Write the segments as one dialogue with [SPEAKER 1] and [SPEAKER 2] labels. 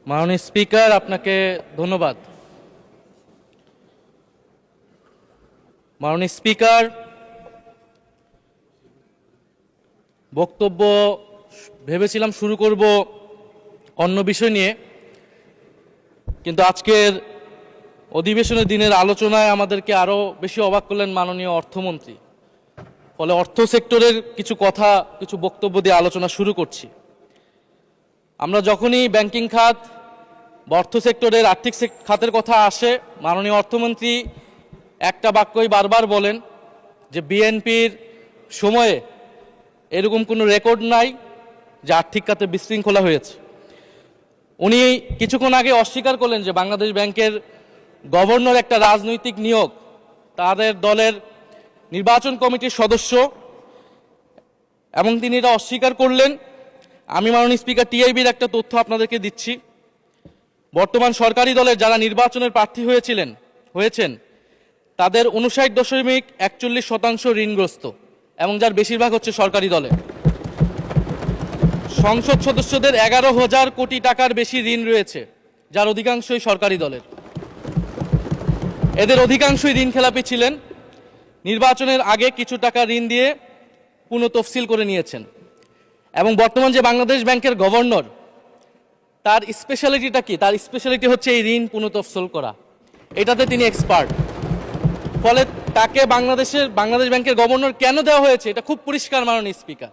[SPEAKER 1] মাননীয় স্পিকার, আপনাকে ধন্যবাদ। মাননীয় স্পিকার, বক্তব্য ভেবেছিলাম শুরু করব অন্য বিষয় নিয়ে, কিন্তু আজকের অধিবেশনের দিনের আলোচনায় আমাদেরকে আরও বেশি অবাক করলেন মাননীয় অর্থমন্ত্রী। ফলে অর্থ সেক্টরের কিছু বক্তব্য দিয়ে আলোচনা শুরু করছি। আমরা যখনই ব্যাংকিং খাত বা অর্থ সেক্টরের আর্থিক খাতের কথা আসে, মাননীয় অর্থমন্ত্রী একটা বাক্যই বারবার বলেন যে বিএনপির সময়ে এরকম কোনো রেকর্ড নাই যে আর্থিক খাতে বিশৃঙ্খলা হয়েছে। উনি কিছুক্ষণ আগে অস্বীকার করলেন যে বাংলাদেশ ব্যাংকের গভর্নর একটা রাজনৈতিক নিয়োগ, তাদের দলের নির্বাচন কমিটির সদস্য, এবং তিনি এটা অস্বীকার করলেন। আমি মাননীয় স্পিকার টিআইবির একটা তথ্য আপনাদেরকে দিচ্ছি। বর্তমান সরকারি দলের যারা নির্বাচনের প্রার্থী হয়েছেন তাদের 59.41% ঋণগ্রস্ত, এবং যার বেশিরভাগ হচ্ছে সরকারি দলে। সংসদ সদস্যদের 11,000 কোটি টাকার বেশি ঋণ রয়েছে, যার অধিকাংশই সরকারি দলের। এদের অধিকাংশই ঋণ খেলাপি ছিলেন, নির্বাচনের আগে কিছু টাকা ঋণ দিয়ে পুনঃতফসিল করে নিয়েছেন। এবং বর্তমান যে বাংলাদেশ ব্যাংকের গভর্নর, তার স্পেশালিটিটা কি? তার স্পেশালিটি হচ্ছে এই ঋণ পুনঃতফসিল করা, এটাতে তিনি এক্সপার্ট। ফলে তাকে বাংলাদেশ ব্যাংকের গভর্নর কেন দেওয়া হয়েছে এটা খুব পরিষ্কার মাননীয় স্পিকার।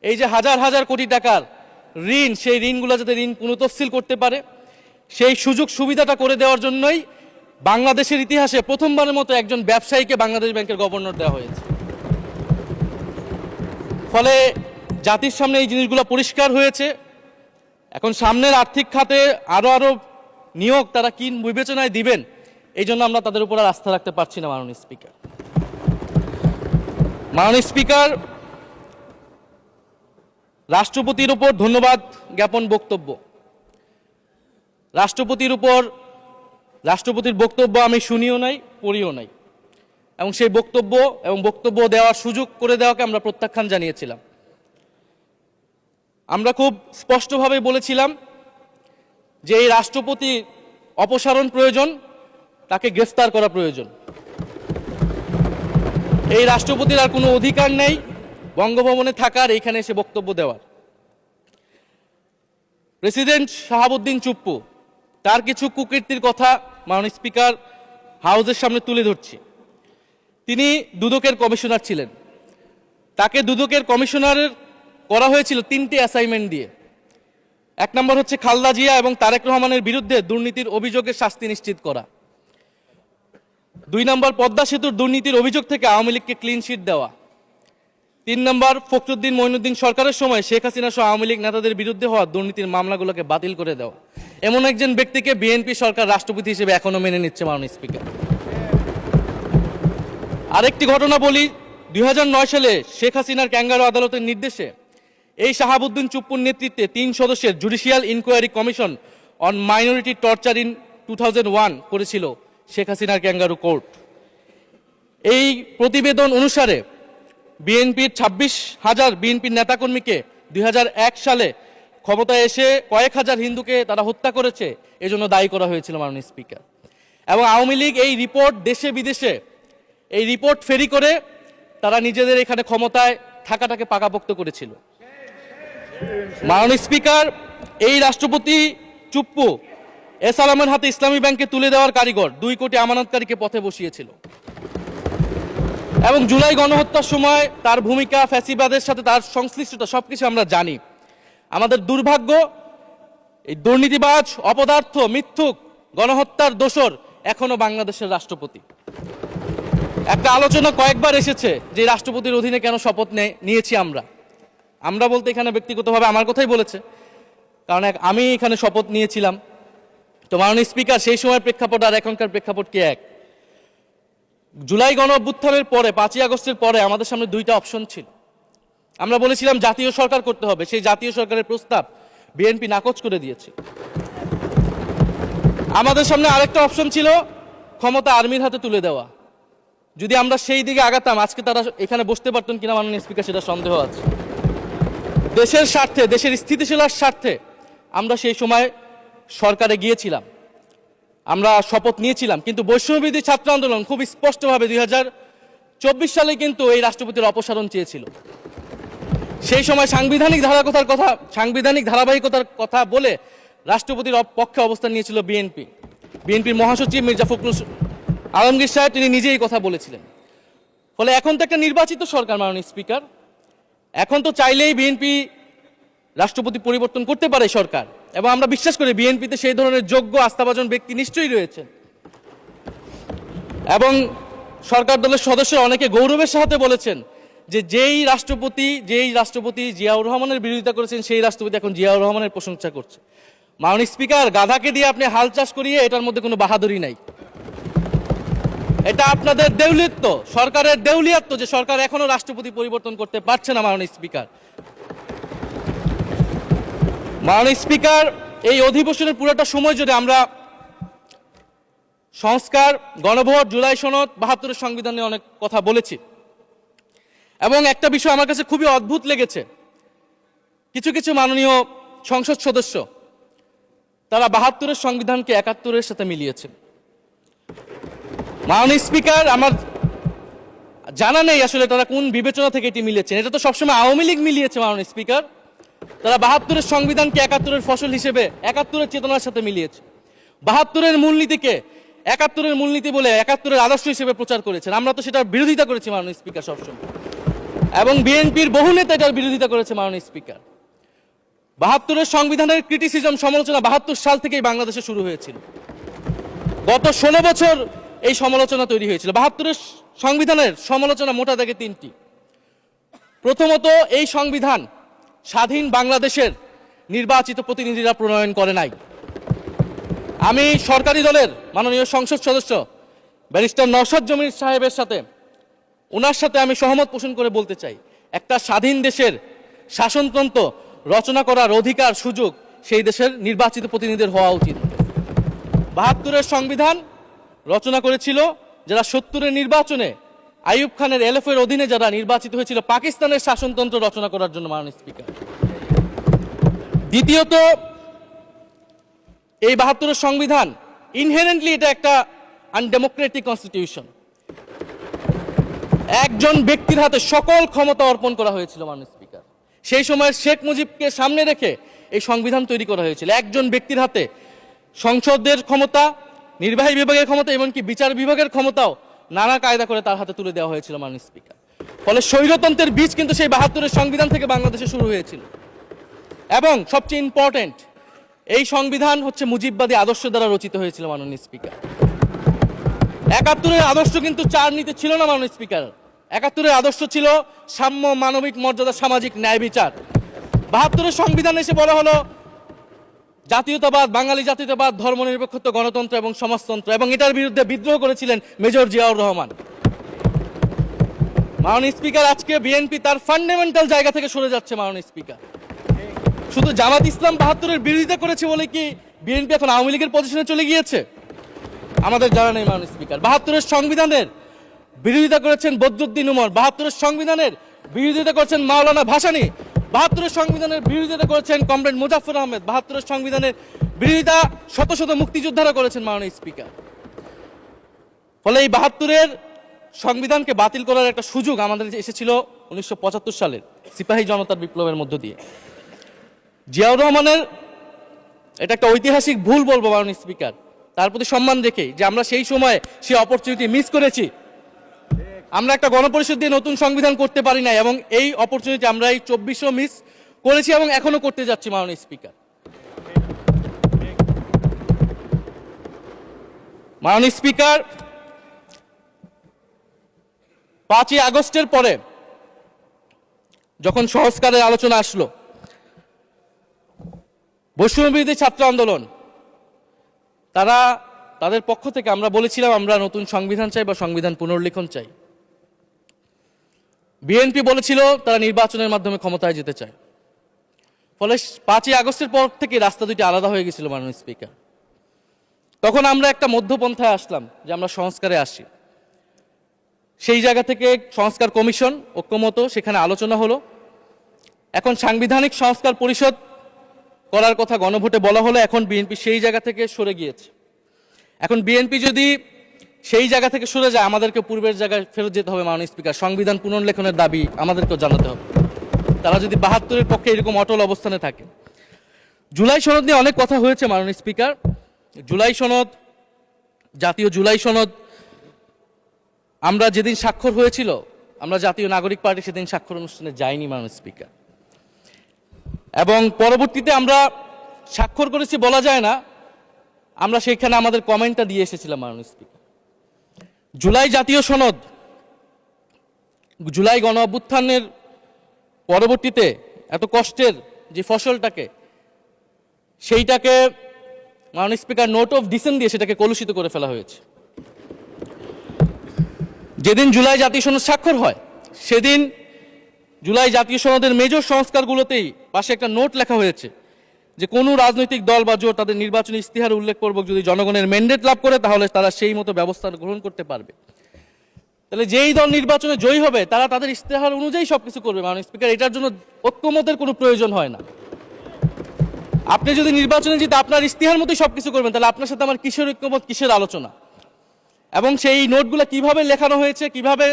[SPEAKER 1] এই যে হাজার হাজার কোটি টাকার ঋণ, সেই ঋণগুলো যাতে ঋণ পুনঃতফসিল করতে পারে, সেই সুযোগ সুবিধাটা করে দেওয়ার জন্যই বাংলাদেশের ইতিহাসে প্রথমবারের মতো একজন ব্যবসায়ীকে বাংলাদেশ ব্যাংকের গভর্নর দেওয়া হয়েছে। ফলে জাতির সামনে এই জিনিসগুলো পরিষ্কার হয়েছে। এখন সামনের আর্থিক খাতে আরো নিয়োগ তারা কি বিবেচনায় দিবেন, এই জন্য আমরা তাদের উপর আর আস্থা রাখতে পারছি না মাননীয় স্পিকার। মাননীয় স্পিকার, রাষ্ট্রপতির উপর ধন্যবাদ জ্ঞাপন বক্তব্য। রাষ্ট্রপতির বক্তব্য আমি শুনিও নাই, পড়িও নাই, এবং সেই বক্তব্য দেওয়ার সুযোগ করে দেওয়াকে আমরা প্রত্যাখ্যান জানিয়েছিলাম। আমরা খুব স্পষ্টভাবে বলেছিলাম যে এই রাষ্ট্রপতি অপসারণ প্রয়োজন, তাকে গ্রেফতার করা প্রয়োজন। এই রাষ্ট্রপতির আর কোনো অধিকার নেই বঙ্গভবনে থাকার, এইখানে এসে বক্তব্য দেওয়ার। প্রেসিডেন্ট শাহাবুদ্দিন চুপ্পু, তার কিছু কুকীর্তির কথা মাননীয় স্পিকার হাউসের সামনে তুলে ধরছি। তিনি দুদকের কমিশনার ছিলেন। তাকে দুদকের কমিশনারের করা হয়েছিল 3টে অ্যাসাইনমেন্ট দিয়ে। 1 নম্বর হচ্ছে খালেদা জিয়া এবং তারেক রহমানের বিরুদ্ধে দুর্নীতির অভিযোগের শাস্তি নিশ্চিত করা। 2 নম্বর পদ্মা সেতুর দুর্নীতির অভিযোগ থেকে আওয়ামী লীগকে ক্লিন শিট দেওয়া। 3 নম্বর ফখরুদ্দিন মঈনুদ্দিন সরকারের সময় শেখ হাসিনা সহ আওয়ামী লীগ নেতাদের বিরুদ্ধে হওয়া দুর্নীতির মামলাগুলোকে বাতিল করে দেওয়া। এমন একজন ব্যক্তিকে বিএনপি সরকার রাষ্ট্রপতি হিসেবে এখনো মেনে নিচ্ছে মাননীয় স্পিকার। আরেকটি ঘটনা বলি, 2009 সালে শেখ হাসিনার ক্যাঙ্গারু আদালতের নির্দেশে এই শাহাবুদ্দিন চুপ্পুর নেতৃত্বে 3 সদস্যের judicial inquiry commission on minority torture in 2001 করেছিল শেখ হাসিনার ক্যাঙ্গারু কোর্ট। এই প্রতিবেদন অনুসারে বিএনপির 26,000 বিএনপির নেতাকর্মীকে 2001 সালে ক্ষমতায় এসে কয়েক হাজার হিন্দুকে তারা হত্যা করেছে, এজন্য দায়ী করা হয়েছিল মাননীয় স্পিকার। এবং আওয়ামী লীগ এই রিপোর্ট দেশে বিদেশে এই রিপোর্ট ফেরি করে তারা নিজেদের এখানে ক্ষমতায় থাকাটাকে পাকাপোক্ত করেছিল। মাননীয় স্পিকার, এই রাষ্ট্রপতি চুপ্পু এস আলমের হাতে ইসলামী ব্যাংকে তুলে দেওয়ার কারিগর, 2 কোটি আমানতকারীকে পথে বসিয়েছিল। এবং জুলাই গণহত্যার সময় তার ভূমিকা, ফ্যাসিবাদের সাথে তার সংশ্লিষ্টতা সবকিছু আমরা জানি। আমাদের দুর্ভাগ্য, এই দুর্নীতিবাজ, অপদার্থ, মিথ্যুক, গণহত্যার দোষর এখনো বাংলাদেশের রাষ্ট্রপতি। একটা আলোচনা কয়েকবার এসেছে যে রাষ্ট্রপতির অধীনে কেন শপথ নিয়েছি আমরা বলতে এখানে ব্যক্তিগতভাবে আমার কথাই বলেছে, কারণ আমি এখানে শপথ নিয়েছিলাম। তো মাননীয় স্পিকার, সেই সময়ের প্রেক্ষাপট আর এখনকার প্রেক্ষাপট কি এক? জুলাই গণ অভ্যুত্থানের পরে, 5ই আগস্টের পরে আমাদের সামনে 2টা অপশন ছিল। আমরা বলেছিলাম জাতীয় সরকার করতে হবে, সেই জাতীয় সরকারের প্রস্তাব বিএনপি নাকচ করে দিয়েছে। আমাদের সামনে আরেকটা অপশন ছিল ক্ষমতা আর্মির হাতে তুলে দেওয়া। যদি আমরা সেই দিকে আগাতাম, আজকে তারা এখানে বসতে পারতেন কিনা মাননীয় স্পিকার সেটা সন্দেহ আছে। দেশের স্বার্থে, দেশের স্থিতিশীলতার স্বার্থে আমরা সেই সময় সরকারে গিয়েছিলাম, আমরা শপথ নিয়েছিলাম, কিন্তু বৈষম্যবিরোধী ছাত্র আন্দোলন খুব স্পষ্টভাবে 2024 সালে কিন্তু এই রাষ্ট্রপতির অপসারণ চেয়েছিল। সেই সময় সাংবিধানিক ধারাবাহিকতার কথা বলে রাষ্ট্রপতির পক্ষে অবস্থান নিয়েছিল বিএনপির মহাসচিব মির্জা ফখরুল আলমগীর সাহেব, তিনি নিজেই কথা বলেছিলেন। ফলে এখন তো একটা নির্বাচিত সরকার মাননীয় স্পিকার, এখন তো চাইলেই বিএনপি রাষ্ট্রপতি পরিবর্তন করতে পারে সরকার, এবং আমরা বিশ্বাস করি বিএনপিতে সেই ধরনের যোগ্য আস্থাভাজন ব্যক্তি নিশ্চয়ই রয়েছেন। এবং সরকার দলের সদস্যরা অনেকে গৌরবের সাথে বলেছেন যে যেই রাষ্ট্রপতি জিয়াউর রহমানের বিরোধিতা করেছেন সেই রাষ্ট্রপতি এখন জিয়াউর রহমানের প্রশংসা করছে। মাননীয় স্পিকার, গাধাকে দিয়ে আপনি হাল চাষ করিয়ে এটার মধ্যে কোনো বাহাদুরি নাই। এটা আপনাদের দেউলিয়ত্ব, সরকারের দেউলিয়াত্ব যে সরকার এখনো রাষ্ট্রপতি পরিবর্তন করতে পারছে না। মাননীয় স্পিকার, এই অধিবেশনের পুরোটা সময় জুড়ে আমরা সংস্কার, গণভোট, জুলাই সনদ, 72-এর সংবিধান নিয়ে অনেক কথা বলেছি। এবং একটা বিষয় আমার কাছে খুবই অদ্ভুত লেগেছে, কিছু মাননীয় সংসদ সদস্য তারা 72-এর সংবিধানকে 71-এর সাথে মিলিয়েছেন। মাননীয় স্পিকার, আমার জানা নেই আসলে তারা কোন বিবেচনা থেকে এটি মিলিয়েছেন। এটা তো সবসময় আওয়ামী লীগ মিলিয়েছে মাননীয় স্পিকার। তারা 72-এর সংবিধানকে 71-এর ফসল হিসেবে 71-এর চেতনার সাথে মিলিয়েছে। 72-এর মূলনীতিকে 71-এর মূলনীতি বলে 71-এর আদর্শ হিসেবে প্রচার করেছেন। আমরা তো সেটার বিরোধিতা করেছি মাননীয় স্পিকার সবসময়, এবং বিএনপির বহু নেতা এটার বিরোধিতা করেছে মাননীয় স্পিকার। 72-এর সংবিধানের ক্রিটিসিজম, সমালোচনা 72 সাল থেকেই বাংলাদেশে শুরু হয়েছিল। গত 16 বছর এই সমালোচনা তৈরি হয়েছিল। 72-এর সংবিধানের সমালোচনা মোটা দাগে তিনটি। প্রথমত, এই সংবিধান স্বাধীন বাংলাদেশের নির্বাচিত প্রতিনিধিরা প্রণয়ন করে নাই। আমি সরকারি দলের মাননীয় সংসদ সদস্য ব্যারিস্টার নওশাদ জমির সাহেবের সাথে, ওনার সাথে আমি সহমত পোষণ করে বলতে চাই, একটা স্বাধীন দেশের শাসনতন্ত্র রচনা করার অধিকার, সুযোগ সেই দেশের নির্বাচিত প্রতিনিধিদের হওয়া উচিত। 72-এর সংবিধান রচনা করেছিল যারা 70-এর নির্বাচনে আইয়ুব খানের এলএফের অধীনে যারা নির্বাচিত হয়েছিল পাকিস্তানের শাসনতন্ত্র রচনা করার জন্য মাননীয় স্পিকার। দ্বিতীয়ত, এই 72-এর সংবিধান ইনহেরেন্টলি এটা একটা আনডেমোক্রেটিক কনস্টিটিউশন। একজন ব্যক্তির হাতে সকল ক্ষমতা অর্পণ করা হয়েছিল মাননীয় স্পিকার। সেই সময় শেখ মুজিবকে সামনে রেখে এই সংবিধান তৈরি করা হয়েছিল। একজন ব্যক্তির হাতে সংসদের ক্ষমতা, নির্বাহী বিভাগের ক্ষমতা, এমনকি বিচার বিভাগের ক্ষমতাও নানা কায়দা করে তার হাতে তুলে দেওয়া হয়েছিল মাননীয় স্পিকার। ফলে স্বৈরতন্ত্রের বীজ কিন্তু সেই 72-এর সংবিধান থেকে বাংলাদেশে শুরু হয়েছিল। এবং সবচেয়ে ইম্পর্টেন্ট, এই সংবিধান হচ্ছে মুজিববাদী আদর্শ দ্বারা রচিত হয়েছিল মাননীয় স্পিকার। 71-এর আদর্শ কিন্তু চার নীতি ছিল না মাননীয় স্পিকার। 71-এর আদর্শ ছিল সাম্য, মানবিক মর্যাদা, সামাজিক ন্যায় বিচার। 72-এর সংবিধান এসে বলা হলো জাতীয়তাবাদ, বাঙালি জাতীয়তাবাদ, ধর্মনিরপেক্ষত্ব, গণতন্ত্র এবং সমাজতন্ত্র, এবং এটার বিরুদ্ধে বিদ্রোহ করেছিলেন মেজর জিয়াউর রহমান। মাননীয় স্পিকার, আজকে বিএনপি তার ফান্ডামেন্টাল জায়গা থেকে সরে যাচ্ছে মাননীয় স্পিকার। শুধু জামাত ইসলাম 72-এর বিরোধিতা করেছে বলে কি বিএনপি এখন আওয়ামী লীগের পজিশনে চলে গিয়েছে? আমাদের জানা নেই মাননীয় স্পিকার। 72-এর সংবিধানের বিরোধিতা করেছেন বদরুদ্দিন উমর, 72-এর সংবিধানের বিরোধিতা করেছেন মাওলানা ভাসানী, 72-এর সংবিধানের বিরোধিতা করেছেন কমরেড মুজাফফর আহমেদ, 72-এর সংবিধানের বিরোধিতা শত শত মুক্তিযোদ্ধারা করেছেন মাননীয় স্পিকার। ফলে এই 72-এর সংবিধানকে বাতিল করার একটা সুযোগ আমাদের এসেছিল 1975 সালের সিপাহী জনতার বিপ্লবের মধ্য দিয়ে। জিয়াউর রহমানের এটা একটা ঐতিহাসিক ভুল বলবো মাননীয় স্পিকার, তার প্রতি সম্মান রেখে, যে আমরা সেই সময় সেই অপরচুনিটি মিস করেছি। আমরা একটা গণপরিষদ দিয়ে নতুন সংবিধান করতে পারি না, এবং এই অপরচুনিটি আমরা এই 24-ও মিস করেছি এবং এখনো করতে যাচ্ছি মাননীয় স্পিকার। মাননীয় স্পিকার, 5ই আগস্টের পরে যখন সংস্কারের আলোচনা আসলো, বৈষম্যবিরোধী ছাত্র আন্দোলন তাদের পক্ষ থেকে আমরা বলেছিলাম আমরা নতুন সংবিধান চাই বা সংবিধান পুনর্লিখন চাই। বিএনপি বলেছিল তারা নির্বাচনের মাধ্যমে ক্ষমতায় যেতে চায়। ফলে 5ই আগস্টের পর থেকে রাস্তা দুটি আলাদা হয়ে গেছিল মাননীয় স্পিকার। তখন আমরা একটা মধ্যপন্থায় আসলাম যে আমরা সংস্কারে আসি। সেই জায়গা থেকে সংস্কার কমিশন ঐক্যমত, সেখানে আলোচনা হলো। এখন সাংবিধানিক সংস্কার পরিষদ করার কথা গণভোটে বলা হলো, এখন বিএনপি সেই জায়গা থেকে সরে গিয়েছে। এখন বিএনপি যদি সেই জায়গা থেকে সরে যায়, আমাদেরকে পূর্বের জায়গায় ফেরত যেতে হবে। মাননীয় স্পিকার, সংবিধান পুনর্লেখনের দাবি আমাদেরকেও জানাতে হবে। তারা যদি ৭২-এর পক্ষে এরকম অটল অবস্থানে থাকে। জুলাই সনদ নিয়ে অনেক কথা হয়েছে মাননীয় স্পিকার। জুলাই সনদ, জাতীয় জুলাই সনদ, আমরা যেদিন স্বাক্ষর হয়েছিল, আমরা জাতীয় নাগরিক পার্টি সেদিন স্বাক্ষর অনুষ্ঠানে যাইনি মাননীয় স্পিকার, এবং পরবর্তীতে আমরা স্বাক্ষর করেছি বলা যায় না, আমরা সেখানে আমাদের কমেন্টটা দিয়ে এসেছিলাম মাননীয় স্পিকার। জুলাই জাতীয় সনদ, জুলাই গণ অভ্যুত্থানের পরবর্তীতে এত কষ্টের যে ফসলটাকে, সেইটাকে মাননীয় স্পিকার নোট অফ ডিসেন্ট দিয়ে সেটাকে কলুষিত করে ফেলা হয়েছে। যেদিন জুলাই জাতীয় সনদ স্বাক্ষর হয়, সেদিন জুলাই জাতীয় সনদের মেজর সংস্কারগুলোতেই পাশে একটা নোট লেখা হয়েছে যে কোনো রাজনৈতিক দল বা জোট তাদের নির্বাচনী ইস্তিহার উল্লেখপূর্বক যদি জনগণের ম্যান্ডেট লাভ করে, তাহলে তারা সেই মতো ব্যবস্থা গ্রহণ করতে পারবে। তাহলে যেই দল নির্বাচনে জয়ী হবে, তারা তাদের ইস্তেহার অনুযায়ী সবকিছু করবে মাননীয় স্পিকার। এটার জন্য ঐক্যমতের কোনো প্রয়োজন হয় না। আপনি যদি নির্বাচনে জিতে আপনার ইস্তেহার মতোই সবকিছু করবেন, তাহলে আপনার সাথে আমার কিসের ঐক্যমত, কিসের আলোচনা? এবং সেই নোটগুলো কিভাবে লেখানো হয়েছে, কিভাবে